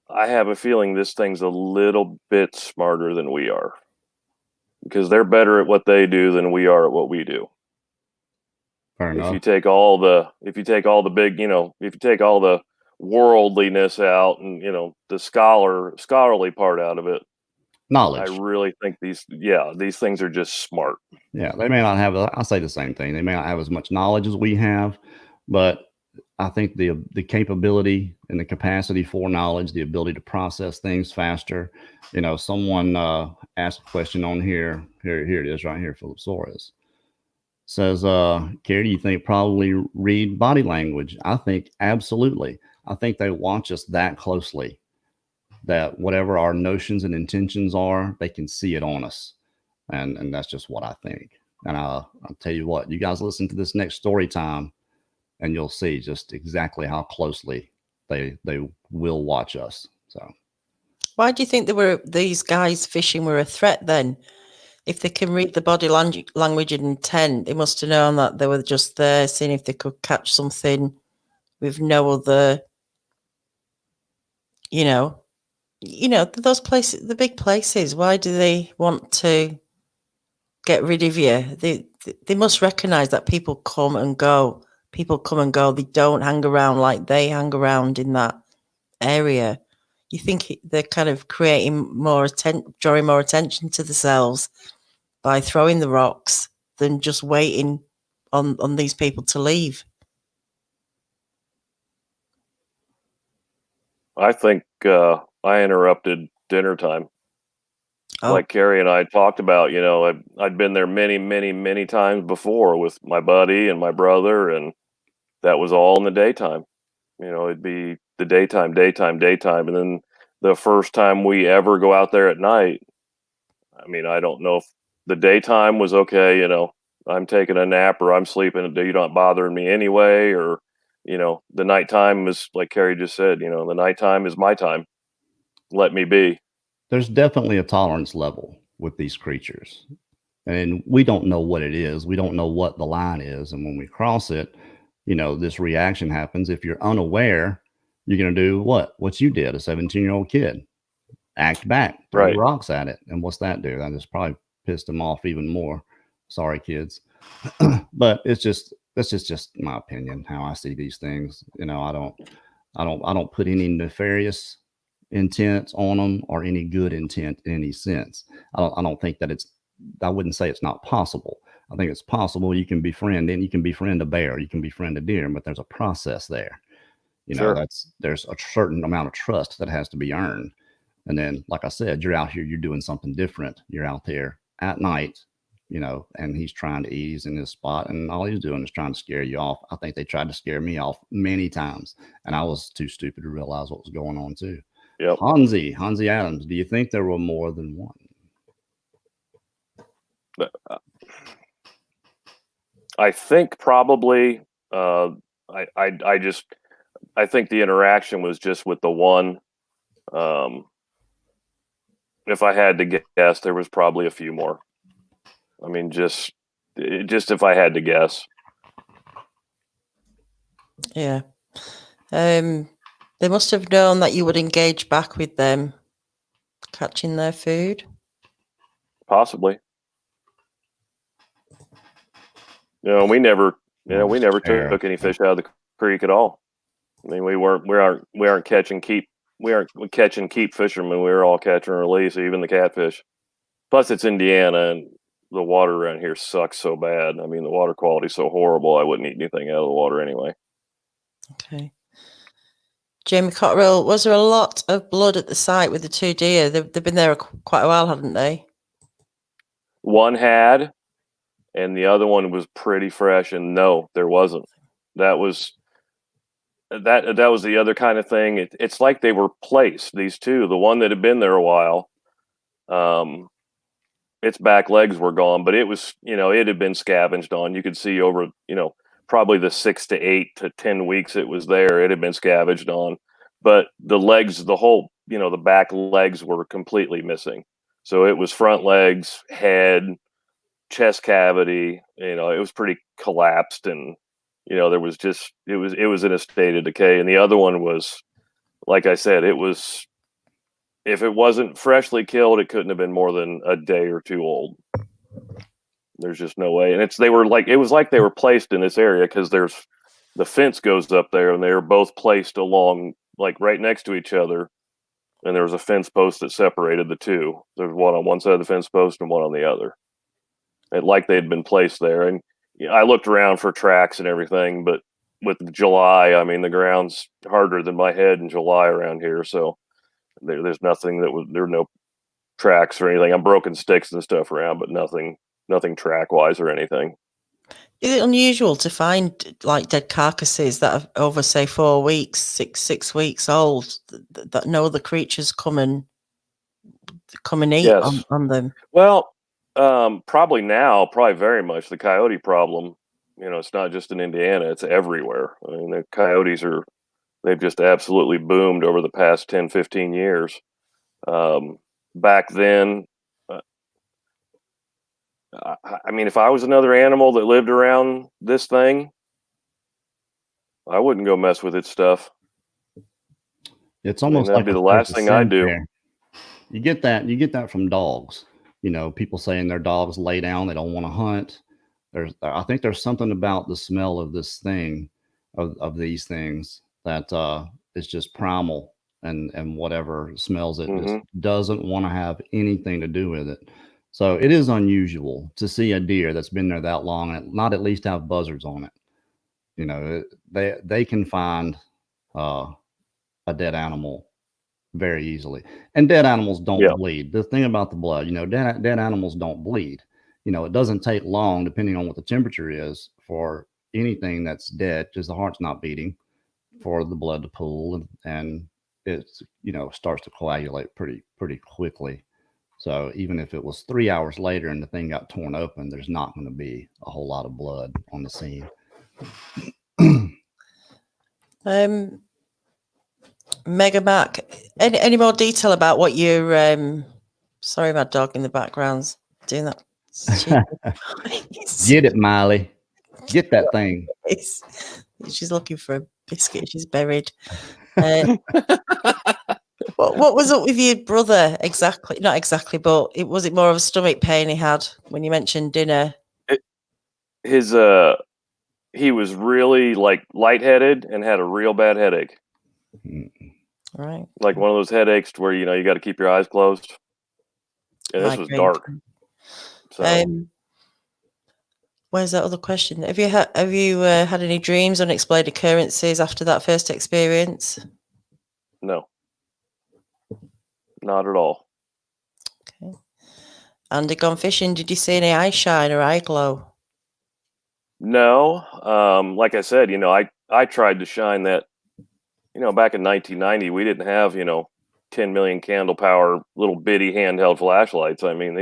I have a feeling this thing's a little bit smarter than we are, because they're better at what they do than we are at what we do. Fair enough. If you take all the big, if you take all the worldliness out and, the scholarly part out of it, knowledge. I really think these things are just smart. Yeah, they may not have, I'll say the same thing. They may not have as much knowledge as we have, but I think the capability and the capacity for knowledge, the ability to process things faster. Someone asked a question on here. Here it is right here. Philip Soares says, Kerry, do you think probably read body language? I think absolutely. I think they watch us that closely that whatever our notions and intentions are, they can see it on us. And that's just what I think. And I'll tell you what, you guys listen to this next story time, and you'll see just exactly how closely they will watch us. So, why do you think these guys fishing were a threat then? If they can read the body language and intent, they must have known that they were just there, seeing if they could catch something with no other, those places, the big places. Why do they want to get rid of you? They must recognize that people come and go. People come and go. They don't hang around like they hang around in that area. You think they're kind of creating drawing more attention to themselves by throwing the rocks than just waiting on these people to leave? I think I interrupted dinner time. Oh. Like Kerry and I talked about, I'd been there many, many, many times before with my buddy and my brother, and that was all in the daytime. It'd be the daytime. And then the first time we ever go out there at night, I mean, I don't know if the daytime was okay, you know, I'm taking a nap or I'm sleeping, you're not bothering me anyway, or, you know, the nighttime is like Kerry just said, you know, the nighttime is my time. Let me be. There's definitely a tolerance level with these creatures, and we don't know what it is. We don't know what the line is. And when we cross it, you know, this reaction happens. If you're unaware, you're going to do what you did, a 17-year-old kid, act back, throw Right. rocks at it. And what's that do? That just probably pissed them off even more. Sorry, kids. But that's just my opinion, how I see these things. You know, I don't put any nefarious intent on them or any good intent in any sense. I don't think that I wouldn't say it's not possible. I think it's possible. You can befriend a bear, you can befriend a deer, but there's a process there. You know, Sure. there's a certain amount of trust that has to be earned. And then, like I said, you're out here, you're doing something different. You're out there at night, you know, and he's trying to ease in his spot, and all he's doing is trying to scare you off. I think they tried to scare me off many times, and I was too stupid to realize what was going on too. Yep. Hansi Adams, do you think there were more than one? I think probably, I think the interaction was just with the one. If I had to guess, there was probably a few more. I mean, just if I had to guess. Yeah. They must have known that you would engage back with them, catching their food. Possibly. You know, we never took any fish out of the creek at all. I mean, we aren't catch and keep fishermen. We were all catch and release, even the catfish. Plus, it's Indiana, and the water around here sucks so bad. I mean, the water quality is so horrible. I wouldn't eat anything out of the water anyway. Okay. Jamie Cotterill, was there a lot of blood at the site with the two deer? They've been there quite a while, hadn't they? One had, and the other one was pretty fresh. And no, there wasn't. That was the other kind of thing. It's like they were placed. These two, the one that had been there a while, its back legs were gone, but it was, you know, it had been scavenged on. You could see over, you know, probably the 6 to 8 to 10 weeks it was there, it had been scavenged on. But the legs, the whole, you know, the back legs were completely missing. So it was front legs, head, chest cavity, you know, it was pretty collapsed, and, you know, there was just, it was in a state of decay. And the other one was, like I said, it was, if it wasn't freshly killed, it couldn't have been more than a day or two old. There's just no way. And it was like they were placed in this area, because there's the fence goes up there, and they were both placed along, like right next to each other. And there was a fence post that separated the two. There was one on one side of the fence post and one on the other. Like they had been placed there. And I looked around for tracks and everything, but with July, I mean, the ground's harder than my head in July around here. So there's nothing there were no tracks or anything. I'm broken sticks and stuff around, but nothing track wise or anything. Is it unusual to find like dead carcasses that are over, say, 4 weeks, six weeks old, that no other creatures come and eat Yes. on them? Well, probably very much the coyote problem. You know, it's not just in Indiana, it's everywhere. I mean, the coyotes they've just absolutely boomed over the past 10, 15 years. Back then, I mean, if I was another animal that lived around this thing, I wouldn't go mess with its stuff. It's almost that'd like be the last thing I'd do. You get that from dogs. You know, people saying their dogs lay down, they don't want to hunt. I think there's something about the smell of this thing, of these things, that is just primal, and whatever smells it just doesn't want to have anything to do with it. So it is unusual to see a deer that's been there that long and not at least have buzzards on it. You know, they can find a dead animal very easily, and dead animals don't bleed. The thing about the blood, you know, dead animals don't bleed. You know, it doesn't take long, depending on what the temperature is, for anything that's dead, because the heart's not beating, for the blood to pool, and it's, you know, starts to coagulate pretty quickly. So even if it was 3 hours later and the thing got torn open, there's not going to be a whole lot of blood on the scene. Mega Mac, any more detail about what you're sorry, my dog in the background's doing that. Get it, Miley. Get that thing. She's looking for a biscuit she's buried. What was up with your brother exactly? Not exactly, but was it more of a stomach pain he had when you mentioned dinner? He was really like lightheaded and had a real bad headache. Right. Like one of those headaches where, you know, you got to keep your eyes closed. And this was dark. So where's that other question? Have you had any dreams, unexplained occurrences after that first experience? No. Not at all. Okay. And gone fishing, did you see any eye shine or eye glow? No. Like I said, you know, I tried to shine that, you know, back in 1990, we didn't have, you know, 10 million candle power little bitty handheld flashlights. I mean,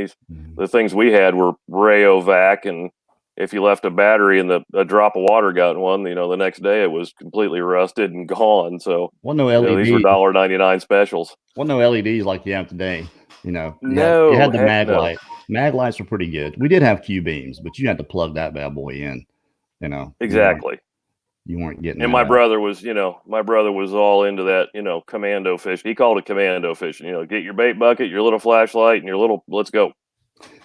the things we had were Rayovac, and if you left a battery and a drop of water got in one, you know, the next day it was completely rusted and gone. So no LEDs. You know, these were $1.99 specials. No LEDs like you have today. You know, you had the mag light. Mag lights were pretty good. We did have Q beams, but you had to plug that bad boy in. You know, exactly. You weren't getting. And my brother was all into that. You know, commando fishing. He called it commando fishing. You know, get your bait bucket, your little flashlight, and your little. Let's go.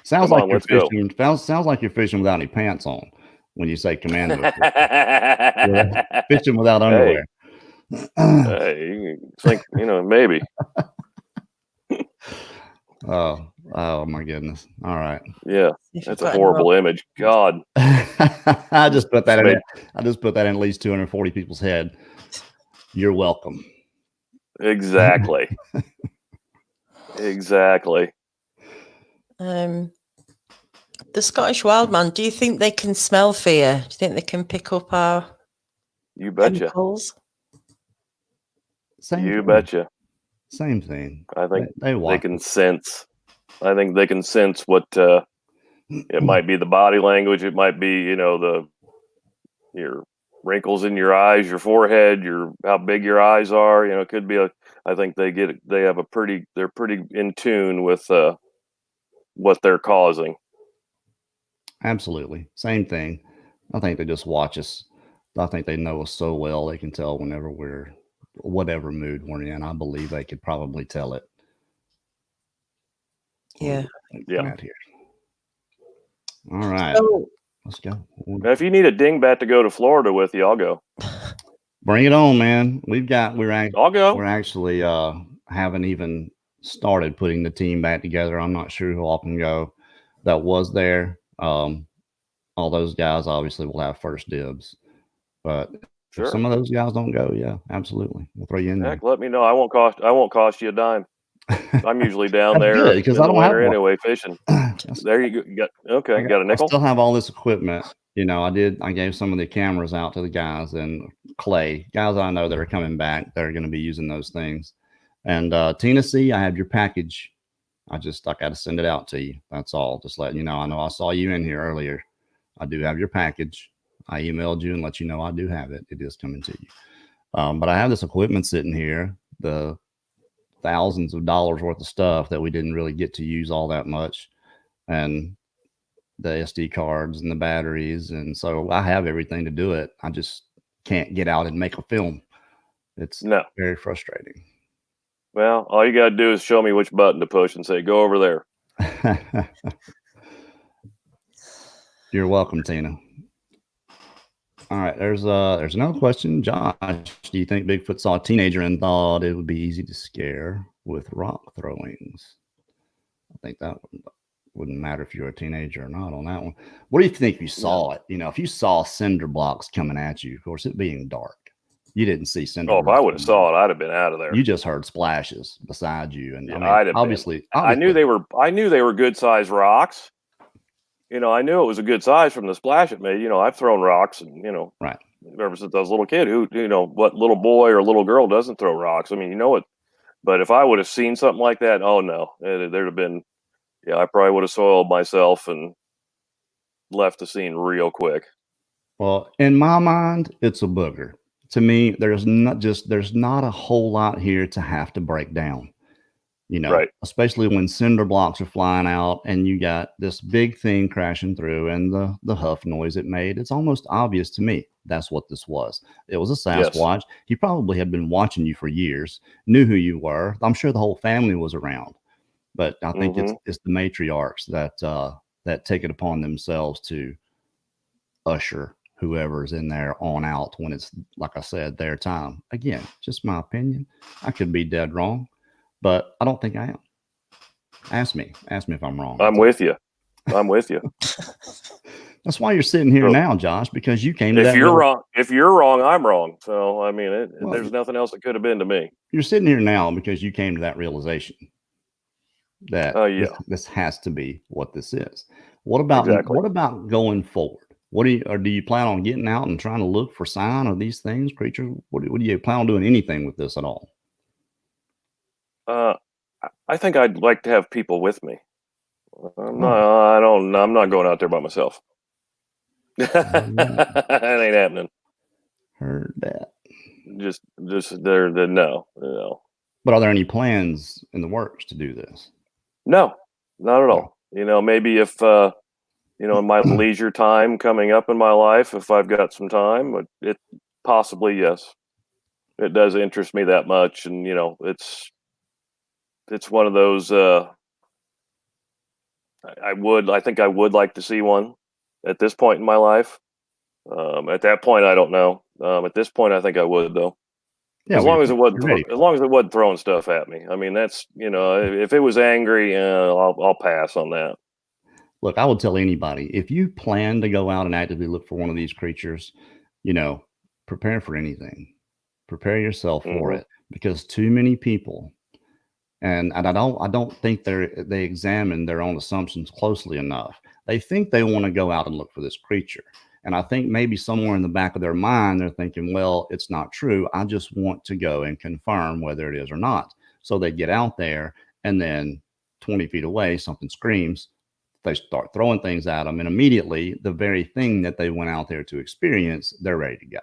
Sounds like you're fishing. Sounds like you're fishing without any pants on when you say commando. Fishing without underwear. You think, you know, maybe. Oh my goodness! All right. Yeah, that's a horrible image. God. I just put that in. I just put that in at least 240 people's head. You're welcome. Exactly. Exactly. The Scottish Wildman, do you think they can smell fear? Do you think they can pick up our chemicals? You betcha. Same thing. I think they can sense. I think they can sense what it might be, the body language. It might be, you know, your wrinkles in your eyes, your forehead, how big your eyes are. You know, it could be I think they're pretty in tune with what they're causing. Absolutely. Same thing. I think they just watch us. I think they know us so well they can tell whenever we're whatever mood we're in. I believe they could probably tell it. Yeah. Yeah. Here. All right. So, let's go. Now, if you need a dingbat to go to Florida with you, I'll go. Bring it on, man. I'll go. We're actually haven't even started putting the team back together. I'm not sure who all can go that was there. All those guys obviously will have first dibs. But if some of those guys don't go, yeah, absolutely. We'll throw you in there. Let me know. I won't cost you a dime. I'm usually down there because I don't have one. Anyway fishing. There you go. Got a nickel. I still have all this equipment. You know, I gave some of the cameras out to the guys and Clay, guys I know that are coming back. They're going to be using those things. And Tina C, I have your package. I got to send it out to you. That's all. Just letting you know. I know I saw you in here earlier. I do have your package. I emailed you and let you know I do have it. It is coming to you. But I have this equipment sitting here, the thousands of dollars worth of stuff that we didn't really get to use all that much. And the SD cards and the batteries. And so I have everything to do it. I just can't get out and make a film. It's very frustrating. Well, all you got to do is show me which button to push and say, go over there. You're welcome, Tina. All right, there's another question. Josh, do you think Bigfoot saw a teenager and thought it would be easy to scare with rock throwings? I think that wouldn't matter if you're a teenager or not on that one. What do you think if you saw it? You know, if you saw cinder blocks coming at you, of course, it being dark, you didn't see cinder blocks. If I would have saw it, I'd have been out of there. You just heard splashes beside you, and obviously, I knew they were good sized rocks. You know, I knew it was a good size from the splash it made. You know, I've thrown rocks, and you know, right. Ever since I was a little kid, what little boy or little girl doesn't throw rocks? I mean, you know it. But if I would have seen something like that, oh no, there'd have been yeah, I probably would have soiled myself and left the scene real quick. Well, in my mind, it's a booger. To me, there's not a whole lot here to have to break down. Right. Especially when cinder blocks are flying out and you got this big thing crashing through and the huff noise it made. It's almost obvious to me that's what this was. It was a Sasquatch. Yes. He probably had been watching you for years, knew who you were. I'm sure the whole family was around, but I think it's the matriarchs that take it upon themselves to usher whoever's in there on out when it's, like I said, their time. Again, just my opinion. I could be dead wrong, but I don't think I am. Ask me if I'm wrong. I'm with you. That's why you're sitting here now, Josh, because you came to that. If you're wrong, I'm wrong. So, I mean, there's nothing else it could have been to me. You're sitting here now because you came to that realization that this has to be what this is. What about going forward? Do you plan on getting out and trying to look for sign of these things, creatures? What do you plan on doing anything with this at all? I think I'd like to have people with me. I'm not going out there by myself. That ain't happening. Heard that. Just no. But are there any plans in the works to do this? No, not at all. Maybe if in my leisure time coming up in my life, if I've got some time, it possibly, yes. It does interest me that much, and it's one of those. I think I would like to see one at this point in my life. At that point, I don't know. At this point, I think I would, though. Yeah, as long as it wasn't throwing stuff at me. I mean, that's if it was angry, I'll pass on that. Look, I would tell anybody, if you plan to go out and actively look for one of these creatures, prepare for anything. Prepare yourself for it, because too many people, and I don't think they examine their own assumptions closely enough. They think they want to go out and look for this creature. And I think maybe somewhere in the back of their mind, they're thinking, well, it's not true. I just want to go and confirm whether it is or not. So they get out there, and then 20 feet away, something screams. They start throwing things at them, and immediately the very thing that they went out there to experience, they're ready to go.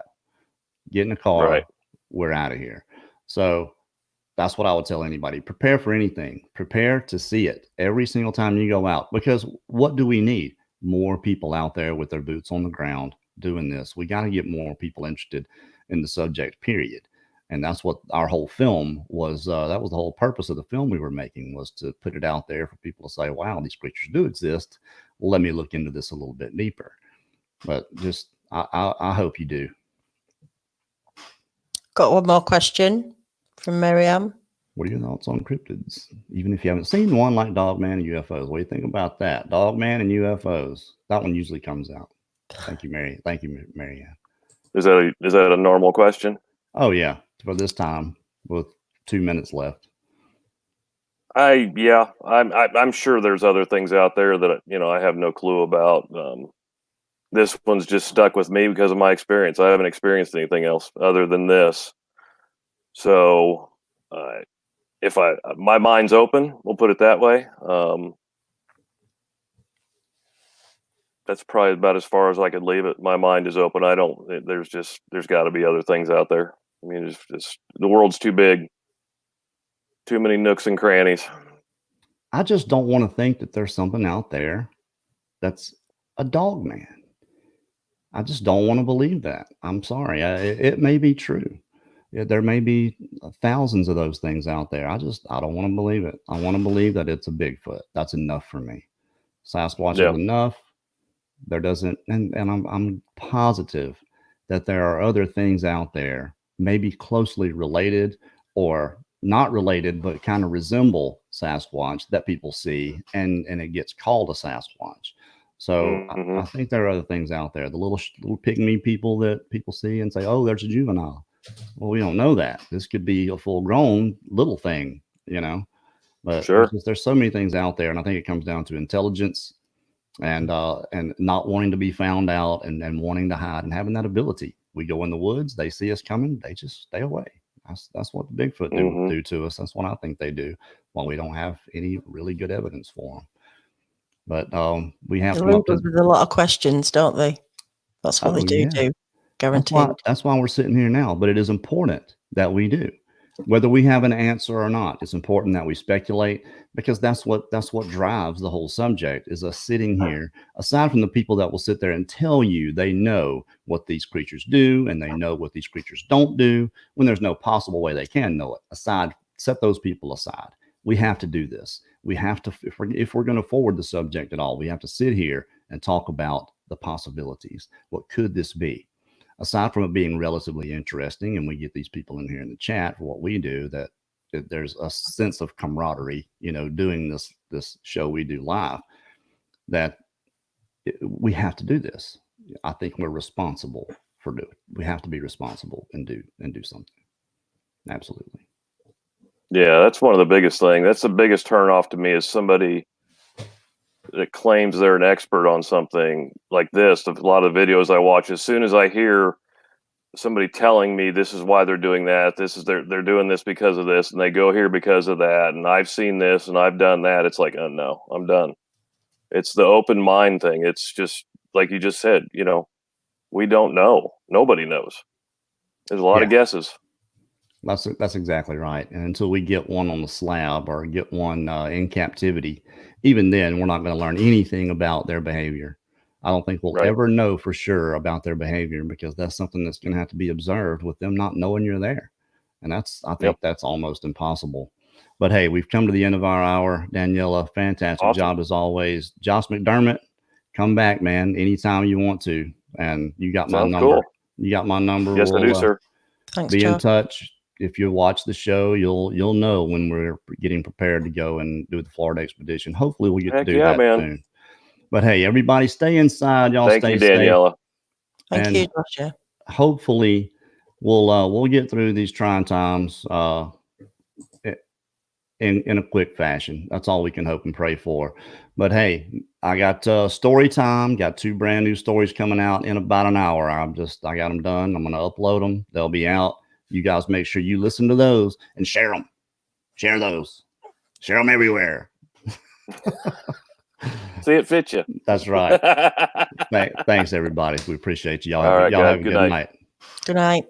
Get in the car. Right. We're out of here. So that's what I would tell anybody. Prepare for anything. Prepare to see it every single time you go out, because what do we need? More people out there with their boots on the ground doing this. We got to get more people interested in the subject, period. And that's what our whole film was. That was the whole purpose of the film we were making, was to put it out there for people to say, wow, these creatures do exist. Let me look into this a little bit deeper. But just, I hope you do. Got one more question from Miriam. What are your thoughts on cryptids? Even if you haven't seen one like Dogman and UFOs, what do you think about that? Dogman and UFOs. That one usually comes out. Thank you, Mary. Thank you, Marianne. Is that a normal question? Oh yeah, for this time with 2 minutes left. I'm sure there's other things out there that I have no clue about. This one's just stuck with me because of my experience. I haven't experienced anything else other than this. So, if my mind's open, we'll put it that way. That's probably about as far as I could leave it. My mind is open. There's got to be other things out there. I mean, the world's too big, too many nooks and crannies. I just don't want to think that there's something out there that's a dog man. I just don't want to believe that. I'm sorry. It may be true. There may be thousands of those things out there. I don't want to believe it. I want to believe that it's a Bigfoot. That's enough for me. Sasquatch is enough. There doesn't, and I'm positive that there are other things out there, maybe closely related or not related, but kind of resemble Sasquatch that people see, and it gets called a Sasquatch. So I think there are other things out there. The little pygmy people that people see and say, oh, there's a juvenile. Well, we don't know that. This could be a full-grown little thing, But sure, there's so many things out there, and I think it comes down to intelligence and not wanting to be found out and wanting to hide and having that ability. We go in the woods, they see us coming, they just stay away. That's what the Bigfoot do to us. That's what I think they do. Well, we don't have any really good evidence for them. But we have They come up leave us to with a lot of questions, don't they? That's what they do. yeah. Guaranteed. That's why we're sitting here now. But it is important that we do, whether we have an answer or not. It's important that we speculate, because that's what drives the whole subject, is us sitting here. Aside from the people that will sit there and tell you they know what these creatures do and they know what these creatures don't do, when there's no possible way they can know it. Set those people aside. We have to do this. We have to, if we're going to forward the subject at all, we have to sit here and talk about the possibilities. What could this be? Aside from it being relatively interesting, and we get these people in here in the chat for what we do, that there's a sense of camaraderie, doing this show we do live, that we have to do this. I think we're responsible for doing it. We have to be responsible and do something. Absolutely. Yeah, that's one of the biggest things. That's the biggest turnoff to me, is somebody that claims they're an expert on something like this. A lot of videos I watch, as soon as I hear somebody telling me this is why they're doing that, they're doing this because of this, and they go here because of that, and I've seen this and I've done that, it's like, oh no, I'm done. It's the open mind thing. It's just like you just said, we don't know. Nobody knows. There's a lot of guesses. That's exactly right. And until we get one on the slab or get one in captivity, even then, we're not going to learn anything about their behavior. I don't think we'll ever know for sure about their behavior, because that's something that's going to have to be observed with them not knowing you're there. And I think that's almost impossible. But hey, we've come to the end of our hour. Daniela, fantastic job as always. Josh Mcdermot, come back, man, anytime you want to. And you got my number. Cool. You got my number. Yes, I do, sir. Thanks, be Joe. in touch. If you watch the show, you'll know when we're getting prepared to go and do the Florida expedition. Hopefully we'll get to do that soon. But hey, everybody stay inside. Y'all stay safe. Thank you, Daniela. Thank you, Josh. Hopefully we'll get through these trying times in a quick fashion. That's all we can hope and pray for. But hey, I got story time. Got 2 brand new stories coming out in about an hour. I got them done. I'm going to upload them. They'll be out. You guys make sure you listen to those and share them. Share those. Share them everywhere. See it fit you. That's right. Thanks, everybody. We appreciate you. Y'all have a good night. Good night.